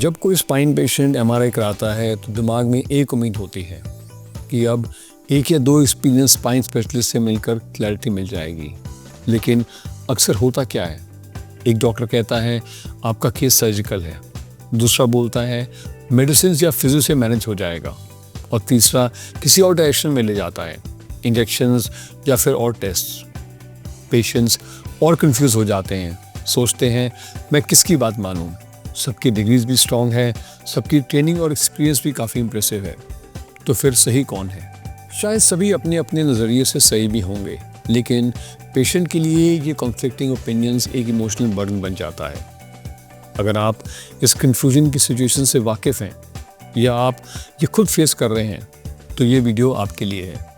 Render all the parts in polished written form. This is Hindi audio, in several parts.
जब कोई स्पाइन पेशेंट एमआरआई कराता है तो दिमाग में एक उम्मीद होती है कि अब एक या दो एक्सपीरियंस स्पाइन स्पेशलिस्ट से मिलकर क्लैरिटी मिल जाएगी। लेकिन अक्सर होता क्या है, एक डॉक्टर कहता है आपका केस सर्जिकल है, दूसरा बोलता है मेडिसिन या फिजियो से मैनेज हो जाएगा, और तीसरा किसी और डायरेक्शन में ले जाता है, इंजेक्शंस या फिर और टेस्ट। पेशेंट्स और कंफ्यूज हो जाते हैं, सोचते हैं मैं किसकी बात मानूं। सबकी डिग्रीज भी स्ट्रॉन्ग है, सबकी ट्रेनिंग और एक्सपीरियंस भी काफ़ी इंप्रेसिव है, तो फिर सही कौन है? शायद सभी अपने अपने नज़रिए से सही भी होंगे, लेकिन पेशेंट के लिए ये कॉन्फ्लिक्टिंग ओपिनियंस एक इमोशनल बर्डन बन जाता है। अगर आप इस कन्फ्यूजन की सिचुएशन से वाकिफ़ हैं या आप ये खुद फेस कर रहे हैं तो ये वीडियो आपके लिए है।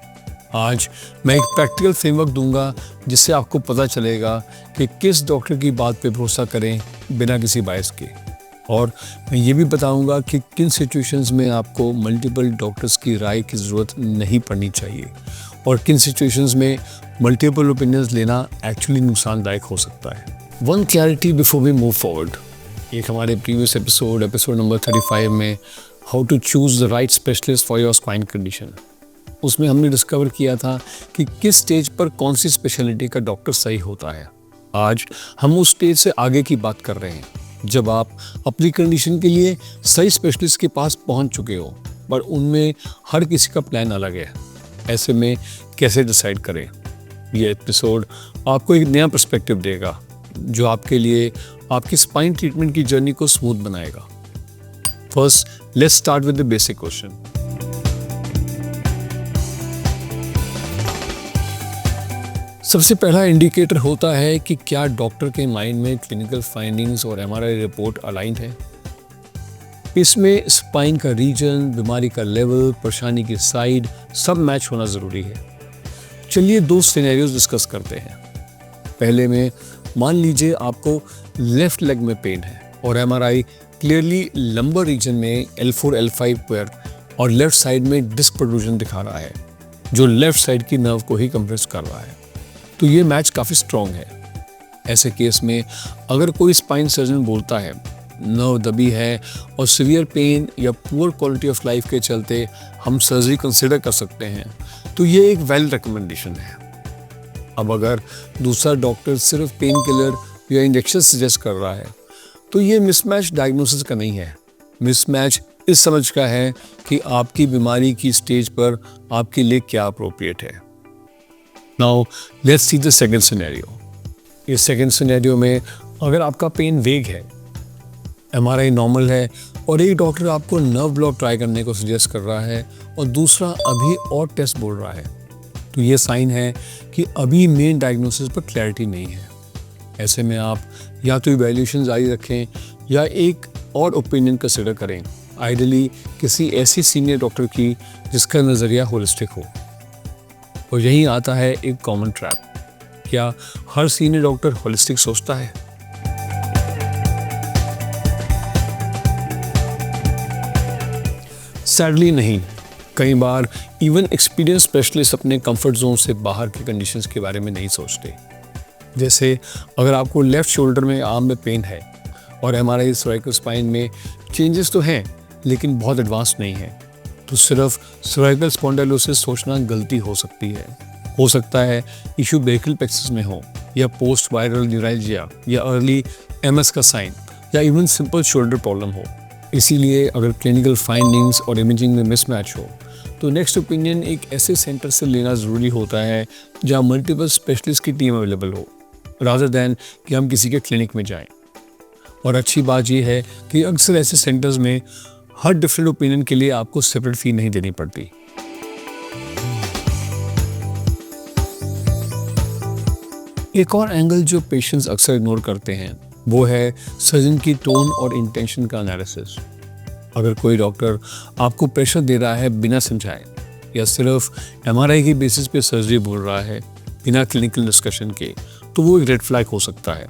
आज मैं एक प्रैक्टिकल फ्रेमवर्क दूंगा जिससे आपको पता चलेगा कि किस डॉक्टर की बात पे भरोसा करें बिना किसी बायस के, और मैं ये भी बताऊंगा कि किन सिचुएशंस में आपको मल्टीपल डॉक्टर्स की राय की ज़रूरत नहीं पड़नी चाहिए और किन सिचुएशंस में मल्टीपल ओपिनियंस लेना एक्चुअली नुकसानदायक हो सकता है। One clarity before we move forward. एक हमारे प्रीवियस एपिसोड नंबर 35 में how to choose the right specialist for your spine condition, उसमें हमने डिस्कवर किया था कि किस स्टेज पर कौन सी स्पेशलिटी का डॉक्टर सही होता है। आज हम उस स्टेज से आगे की बात कर रहे हैं जब आप अपनी कंडीशन के लिए सही स्पेशलिस्ट के पास पहुंच चुके हो, पर उनमें हर किसी का प्लान अलग है। ऐसे में कैसे डिसाइड करें? ये एपिसोड आपको एक नया पर्सपेक्टिव देगा जो आपके लिए आपकी स्पाइन ट्रीटमेंट की जर्नी को स्मूथ बनाएगा। First, let's start with the basic question. सबसे पहला इंडिकेटर होता है कि क्या डॉक्टर के माइंड में क्लिनिकल फाइंडिंग्स और एमआरआई रिपोर्ट अलाइंड है। इसमें स्पाइन का रीजन, बीमारी का लेवल, परेशानी की साइड सब मैच होना ज़रूरी है। चलिए दो सिनेरियोज डिस्कस करते हैं। पहले में मान लीजिए आपको लेफ्ट लेग में पेन है और एमआरआई क्लियरली लंबर रीजन में L4 L5 पर और लेफ्ट साइड में डिस्क प्रोट्रूजन दिखा रहा है जो लेफ्ट साइड की नर्व को ही कंप्रेस कर रहा है, तो ये मैच काफ़ी स्ट्रॉन्ग है। ऐसे केस में अगर कोई स्पाइन सर्जन बोलता है नर्व दबी है और सीवियर पेन या पुअर क्वालिटी ऑफ लाइफ के चलते हम सर्जरी कंसिडर कर सकते हैं, तो ये एक वेल रिकमेंडेशन है। अब अगर दूसरा डॉक्टर सिर्फ पेन किलर या इंजेक्शन सजेस्ट कर रहा है तो ये मिसमैच डायग्नोसिस का नहीं है, मिसमैच इस समझ का है कि आपकी बीमारी की स्टेज पर आपके लिए क्या अप्रोप्रिएट है। Now let's see the second scenario. इस सेकंड सिनेरियो में अगर आपका पेन वेग है, एमआरआई नॉर्मल है और एक डॉक्टर आपको नर्व ब्लॉक ट्राई करने को सजेस्ट कर रहा है और दूसरा अभी और टेस्ट बोल रहा है, तो ये साइन है कि अभी मेन डायग्नोसिस पर क्लैरिटी नहीं है। ऐसे में आप या तो इवैल्यूएशन जारी रखें या एक और ओपिनियन कंसिडर करें, आइडियली किसी ऐसी सीनियर डॉक्टर की जिसका नज़रिया होलिस्टिक हो। और यही आता है एक कॉमन ट्रैप, क्या हर सीनियर डॉक्टर होलिस्टिक सोचता है? सैडली नहीं। कई बार इवन एक्सपीरियंस स्पेशलिस्ट अपने कंफर्ट जोन से बाहर की कंडीशंस के बारे में नहीं सोचते। जैसे अगर आपको लेफ्ट शोल्डर में आर्म में पेन है और एमआरआई सर्वाइकल स्पाइन में चेंजेस तो हैं लेकिन बहुत एडवांस नहीं है, तो सिर्फ सर्वाइकल स्पॉन्डिलोसिस सोचना गलती हो सकती है। हो सकता है इशू ब्रेकियल प्लेक्सस में हो या पोस्ट वायरल न्यूराल्जिया या अर्ली एमएस का साइन या इवन सिंपल शोल्डर प्रॉब्लम हो। इसीलिए अगर क्लिनिकल फाइंडिंग्स और इमेजिंग में मिसमैच हो तो नेक्स्ट ओपिनियन एक ऐसे सेंटर से लेना ज़रूरी होता है जहाँ मल्टीपल स्पेशलिस्ट की टीम अवेलेबल हो, रादर दैन कि हम किसी के क्लिनिक में जाएं। और अच्छी बात यह है कि अक्सर ऐसे सेंटर्स में हर डिफरेंट ओपिनियन के लिए आपको सेपरेट फी नहीं देनी पड़ती। एक और एंगल जो पेशेंट्स अक्सर इग्नोर करते हैं वो है सर्जन की टोन और इंटेंशन का एनालिसिस। अगर कोई डॉक्टर आपको प्रेशर दे रहा है बिना समझाए या सिर्फ एमआरआई की बेसिस पे सर्जरी बोल रहा है बिना क्लिनिकल डिस्कशन के, तो वो एक रेड फ्लैग हो सकता है।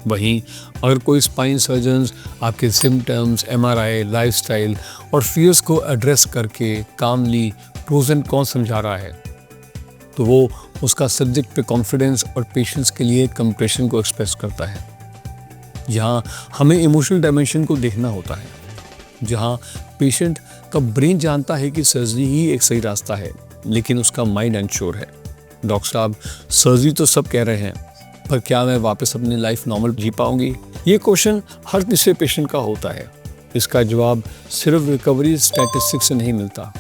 वहीं अगर कोई स्पाइन सर्जन आपके सिम्टम्स, एमआरआई, लाइफस्टाइल और फियर्स को एड्रेस करके कामली प्रोज एंड कॉन्स समझा रहा है, तो वो उसका सब्जेक्ट पे कॉन्फिडेंस और पेशेंस के लिए कंप्रेशन को एक्सप्रेस करता है। यहाँ हमें इमोशनल डायमेंशन को देखना होता है। जहां पेशेंट का ब्रेन जानता है कि सर्जरी ही एक सही रास्ता है, लेकिन उसका माइंड अनश्योर है। डॉक्टर साहब, सर्जरी तो सब कह रहे हैं, पर क्या मैं वापस अपनी लाइफ नॉर्मल जी पाऊंगी? ये क्वेश्चन हर तीसरे पेशेंट का होता है। इसका जवाब सिर्फ रिकवरी स्टैटिस्टिक्स से नहीं मिलता,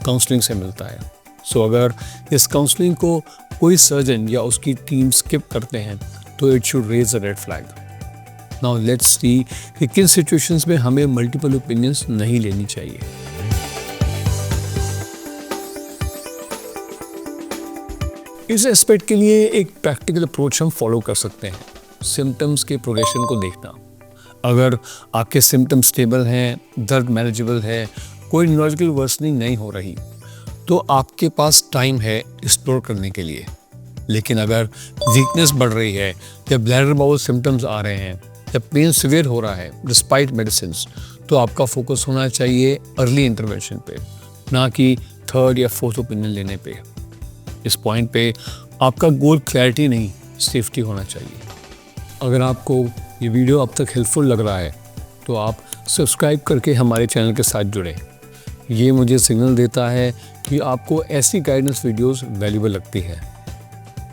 काउंसलिंग से मिलता है। सो अगर इस काउंसलिंग को कोई सर्जन या उसकी टीम स्किप करते हैं तो it should raise a red flag. Now let's see कि किन सिचुएशंस में हमें मल्टीपल ओपिनियंस नहीं लेनी चाहिए। इस एस्पेक्ट के लिए एक प्रैक्टिकल अप्रोच हम फॉलो कर सकते हैं। सिम्टम्स के प्रोग्रेशन को देखना। अगर आपके सिम्टम्स स्टेबल हैं, दर्द मैनेजेबल है, कोई न्यूरोलॉजिकल वर्सनिंग नहीं हो रही, तो आपके पास टाइम है एक्सप्लोर करने के लिए। लेकिन अगर वीकनेस बढ़ रही है या ब्लैडर बाउल सिम्टम्स आ रहे हैं या पेन सिवियर हो रहा है डिस्पाइट मेडिसिन, तो आपका फोकस होना चाहिए अर्ली इंटरवेंशन पे, ना कि थर्ड या फोर्थ ओपिनियन लेने पे। इस पॉइंट पे आपका गोल क्लैरिटी नहीं, सेफ्टी होना चाहिए। अगर आपको ये वीडियो अब तक हेल्पफुल लग रहा है तो आप सब्सक्राइब करके हमारे चैनल के साथ जुड़ें। ये मुझे सिग्नल देता है कि आपको ऐसी गाइडेंस वीडियोस वैल्यूबल लगती है।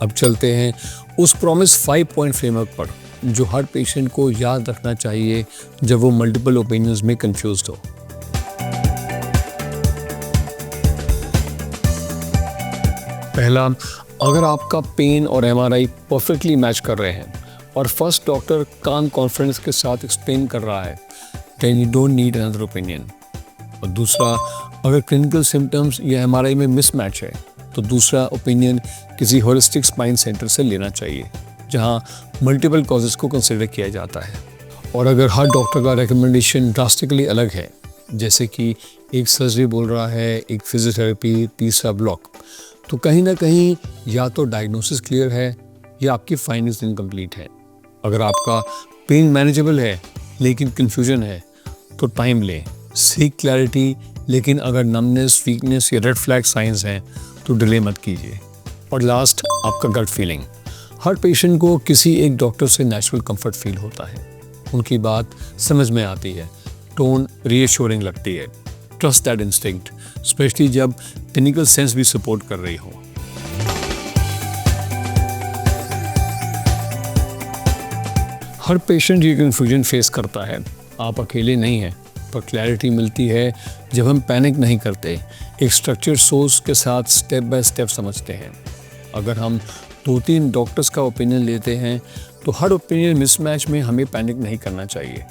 अब चलते हैं उस प्रॉमिस 5 पॉइंट फ्रेमवर्क पर, जो हर पेशेंट को याद रखना चाहिए जब वो मल्टीपल ओपिनियंस में कंफ्यूज्ड हो। पहला, अगर आपका पेन और एमआरआई परफेक्टली मैच कर रहे हैं और फर्स्ट डॉक्टर कान कॉन्फिडेंस के साथ एक्सप्लेन कर रहा है, then you don't need another opinion. और दूसरा, अगर क्लिनिकल सिम्टम्स या एमआरआई में मिसमैच है तो दूसरा ओपिनियन किसी होलिस्टिक स्पाइन सेंटर से लेना चाहिए, जहां मल्टीपल कॉजेज़ को कंसिडर किया जाता है। और अगर हर डॉक्टर का रिकमेंडेशन ड्रास्टिकली अलग है, जैसे कि एक सर्जरी बोल रहा है, एक फिजियोथेरेपी, तीसरा ब्लॉक, तो कहीं ना कहीं या तो डायग्नोसिस क्लियर है या आपकी फाइंडिंग्स इनकम्प्लीट है। अगर आपका पेन मैनेजेबल है लेकिन कन्फ्यूजन है तो टाइम लें, सीक क्लैरिटी, लेकिन अगर नमनेस, वीकनेस या रेड फ्लैग साइंस हैं तो डिले मत कीजिए। और लास्ट, आपका गट फीलिंग। हर पेशेंट को किसी एक डॉक्टर से नेचुरल कंफर्ट फील होता है, उनकी बात समझ में आती है, टोन रीअश्योरिंग लगती है। ट्रस्ट दैट इंस्टिंक्ट, स्पेशली जब क्लिनिकल सेंस भी सपोर्ट कर रही हो। हर पेशेंट ये कन्फ्यूजन फेस करता है, आप अकेले नहीं हैं। पर क्लैरिटी मिलती है जब हम पैनिक नहीं करते, एक स्ट्रक्चर सोर्स के साथ स्टेप बाय स्टेप समझते हैं। अगर हम 2-3 डॉक्टर्स का ओपिनियन लेते हैं तो हर ओपिनियन मिसमैच में हमें पैनिक नहीं करना चाहिए।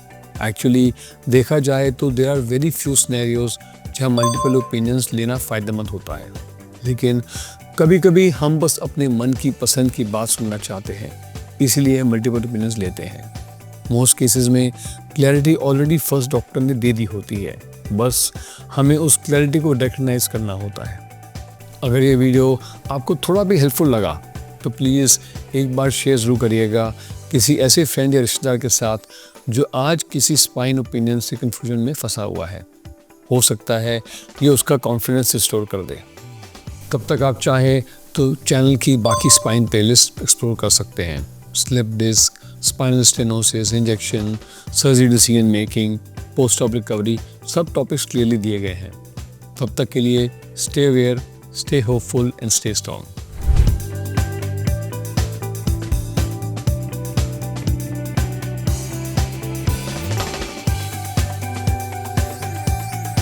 एक्चुअली देखा जाए तो there are very few scenarios जहाँ मल्टीपल ओपिनियंस लेना फ़ायदेमंद होता है, लेकिन कभी कभी हम बस अपने मन की पसंद की बात सुनना चाहते हैं, इसीलिए मल्टीपल ओपिनियंस लेते हैं। मोस्ट केसेस में क्लैरिटी ऑलरेडी फर्स्ट डॉक्टर ने दे दी होती है, बस हमें उस क्लैरिटी को रिकग्नाइज करना होता है। अगर ये वीडियो आपको थोड़ा भी हेल्पफुल लगा तो प्लीज़ एक बार शेयर ज़रूर करिएगा किसी ऐसे फ्रेंड या रिश्तेदार के साथ जो आज किसी स्पाइन ओपिनियन से कन्फ्यूजन में फंसा हुआ है। हो सकता है ये उसका कॉन्फिडेंस रिस्टोर कर दे। तब तक आप चाहें तो चैनल की बाकी स्पाइन प्लेलिस्ट एक्सप्लोर कर सकते हैं। Slip disc, spinal stenosis, injection, surgery decision making, post op recovery, सब टॉपिक्स क्लियरली दिए गए हैं। तब तक के लिए stay aware, stay hopeful and stay strong.